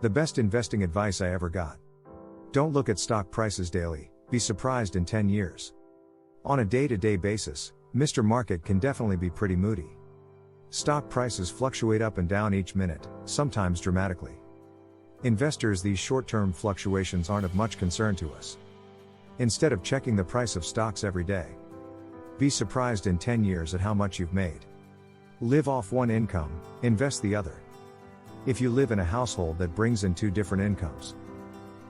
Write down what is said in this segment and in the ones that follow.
The best investing advice I ever got. Don't look at stock prices daily, be surprised in 10 years. On a day-to-day basis, Mr. Market can definitely be pretty moody. Stock prices fluctuate up and down each minute, sometimes dramatically. Investors, these short-term fluctuations aren't of much concern to us. Instead of checking the price of stocks every day, be surprised in 10 years at how much you've made. Live off one income, invest the other. If you live in a household that brings in two different incomes,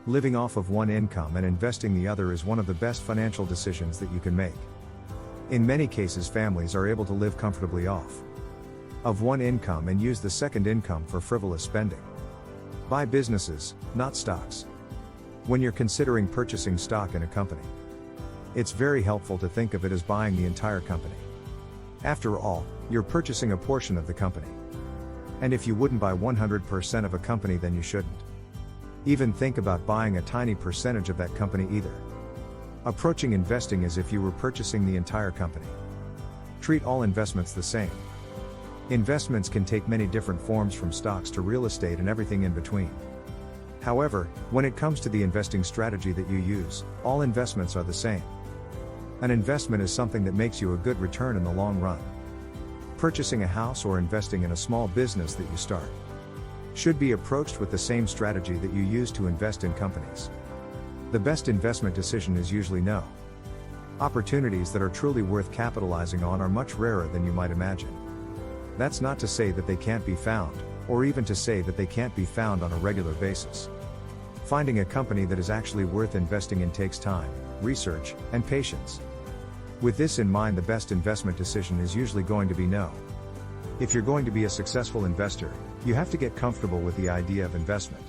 living off of one income and investing the other is one of the best financial decisions that you can make. In many cases, families are able to live comfortably off of one income and use the second income for frivolous spending. Buy businesses, not stocks. When you're considering purchasing stock in a company, it's very helpful to think of it as buying the entire company. After all, you're purchasing a portion of the company. And if you wouldn't buy 100% of a company, then you shouldn't even think about buying a tiny percentage of that company either. Approaching investing as if you were purchasing the entire company. Treat all investments the same. Investments can take many different forms, from stocks to real estate and everything in between. However, when it comes to the investing strategy that you use, all investments are the same. An investment is something that makes you a good return in the long run. Purchasing a house or investing in a small business that you start should be approached with the same strategy that you use to invest in companies. The best investment decision is usually no. Opportunities that are truly worth capitalizing on are much rarer than you might imagine. That's not to say that they can't be found, or even to say that they can't be found on a regular basis. Finding a company that is actually worth investing in takes time, research, and patience. With this in mind, the best investment decision is usually going to be no. If you're going to be a successful investor, you have to get comfortable with the idea of investment.